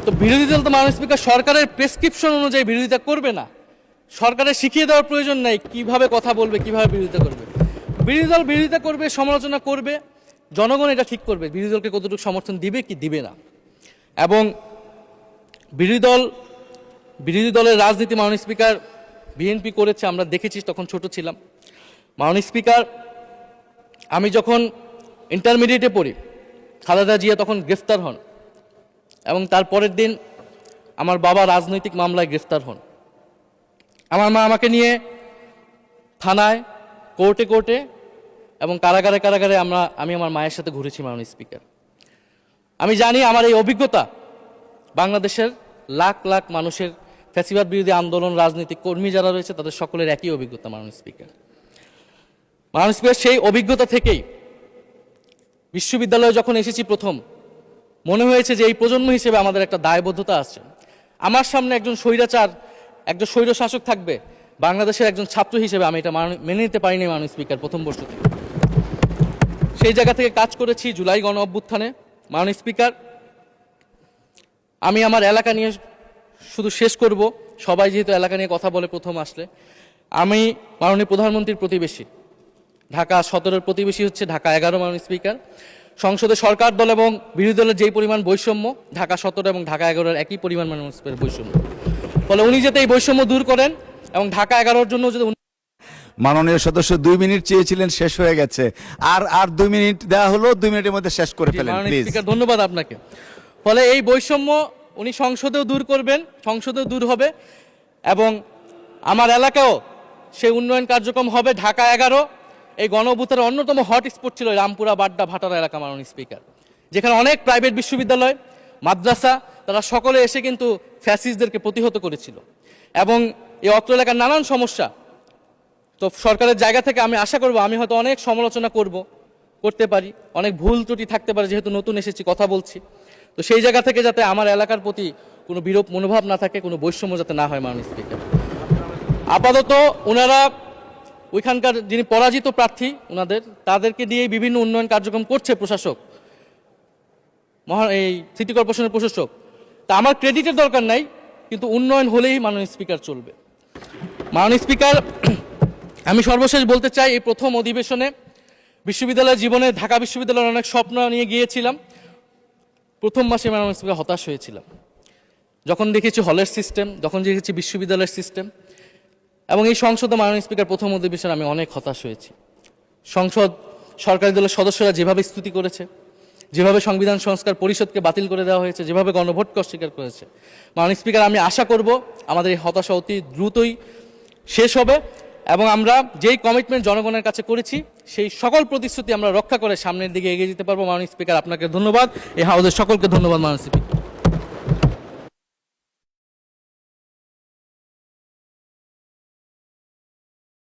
[SPEAKER 1] তো বিরোধী দল তো মাননীয় স্পিকার সরকারের প্রেসক্রিপশন অনুযায়ী বিরোধিতা করবে না, সরকারের শিখিয়ে দেওয়ার প্রয়োজন নাই কিভাবে কথা বলবে, কিভাবে বিরোধিতা করবে। বিরোধী দল বিরোধিতা করবে, সমালোচনা করবে, জনগণ এটা ঠিক করবে বিরোধী দলকে কতটুকু সমর্থন দিবে কি দিবে না। এবং বিরোধী দলের রাজনীতি মাননীয় স্পিকার বিএনপি করেছে, আমরা দেখেছি, তখন ছোট ছিলাম। মাননীয় স্পিকার, আমি যখন ইন্টারমিডিয়েটে পড়ি খালেদা জিয়া তখন গ্রেফতার হন এবং তার পরের দিন আমার বাবা রাজনৈতিক মামলায় গ্রেফতার হন। আমার মা আমাকে নিয়ে থানায়, কোর্টে এবং কারাগারে আমি আমার মায়ের সাথে ঘুরেছি মাননীয় স্পিকার। আমি জানি আমার এই অভিজ্ঞতা বাংলাদেশের লাখ লাখ মানুষের, ফ্যাসিবাদ বিরোধী আন্দোলন, রাজনৈতিক কর্মী যারা রয়েছে তাদের সকলের একই অভিজ্ঞতা মাননীয় স্পিকার। মাননীয় স্পিকার, সেই অভিজ্ঞতা থেকেই বিশ্ববিদ্যালয়ে যখন এসেছি প্রথম মনে হয়েছে যে এই প্রজন্ম হিসেবে আমাদের একটা দায়বদ্ধতা আছে। আমার সামনে একজন স্বৈর শাসক থাকবে, বাংলাদেশের একজন ছাত্র হিসেবে আমি এটা মেনে নিতে পারিনি মাননীয় স্পিকার প্রথম বর্ষ থেকে। সেই জায়গা থেকে কাজ করেছি জুলাই গণ অভ্যুত্থানে। মাননীয় স্পিকার, আমি আমার এলাকা নিয়ে শুধু শেষ করব, সবাই যেহেতু এলাকা নিয়ে কথা বলে প্রথম আসলে, আমি মাননীয় প্রধানমন্ত্রীর প্রতিবেশী, ঢাকা 17-এর প্রতিবেশী হচ্ছে ঢাকা 11 মাননীয় স্পিকার। সংসদে সরকার দল এবং বিরোধী দলের যেই পরিমাণ বৈষম্য, ঢাকা 17 এবং ঢাকা 11-এর একই পরিমাণ মাননীয় স্পিকার বৈষম্য। ফলে উনি যাতে এই বৈষম্য দূর করেন এবং ঢাকা 11-র জন্য যদি
[SPEAKER 2] মাননীয় সদস্য 2 মিনিট চেয়েছিলেন, শেষ হয়ে গেছে। আর 2 মিনিট দেওয়া হলো, 2 মিনিটের মধ্যে শেষ করে ফেলেন প্লিজ।
[SPEAKER 1] স্পিকার, ধন্যবাদ আপনাকে। ফলে এই বৈষম্য উনি সংসদেও দূর করবেন, সংসদেও দূর হবে এবং আমার এলাকাও সেই উন্নয়ন কার্যক্রম হবে। ঢাকা 11 এই গণ অভ্যুত্থানের অন্যতম হট স্পট ছিল রামপুরা, বাড্ডা, ভাটারা এলাকা মাননীয় স্পিকার, যেখানে অনেক প্রাইভেট বিশ্ববিদ্যালয়, মাদ্রাসা, তারা সকলে এসে কিন্তু ফ্যাসিস্টদেরকে প্রতিহত করেছিল এবং এই অত্র এলাকার নানান সমস্যা। তো সরকারের জায়গা থেকে আমি আশা করব, আমি হয়তো অনেক সমালোচনা করতে পারি, অনেক ভুল ত্রুটি থাকতে পারে, যেহেতু নতুন এসেছি কথা বলছি। তো সেই জায়গা থেকে যাতে আমার এলাকার প্রতি কোনো বিরূপ মনোভাব না থাকে, কোনো বৈষম্য যাতে না হয় মাননীয় স্পিকার। আপাতত ওনারা ওইখানকার যিনি পরাজিত প্রার্থী তাদেরকে দিয়ে বিভিন্ন উন্নয়ন কার্যক্রম করছে প্রশাসক, এই সিটি কর্পোরেশনের প্রশাসক। তা আমার ক্রেডিটের দরকার নাই, কিন্তু উন্নয়ন হলেই মাননীয় স্পিকার চলবে। মাননীয় স্পিকার, আমি সর্বশেষ বলতে চাই, এই প্রথম অধিবেশনে বিশ্ববিদ্যালয় জীবনে ঢাকা বিশ্ববিদ্যালয়ের অনেক স্বপ্ন নিয়ে গিয়েছিলাম। প্রথম মাসে মাননীয় স্পিকার হতাশ হয়েছিলাম যখন দেখেছি হলের সিস্টেম, যখন দেখেছি বিশ্ববিদ্যালয়ের সিস্টেম এবং এই সংসদে মাননীয় স্পিকার প্রথম অধিবেশনে আমি অনেক হতাশ হয়েছি। সরকারি দলের সদস্যরা যেভাবে স্তুতি করেছে, যেভাবে সংবিধান সংস্কার পরিষদকে বাতিল করে দেওয়া হয়েছে, যেভাবে গণভোটকে অস্বীকার করেছে, মাননীয় স্পিকার আমি আশা করব আমাদের এই হতাশা অতি দ্রুতই শেষ হবে এবং আমরা যেই কমিটমেন্ট জনগণের কাছে করেছি সেই সকল প্রতিশ্রুতি আমরা রক্ষা করে সামনের দিকে এগিয়ে যেতে পারবো। মাননীয় স্পিকার, আপনাকে ধন্যবাদ, এই হাউসের সকলকে ধন্যবাদ মাননীয় স্পিকার।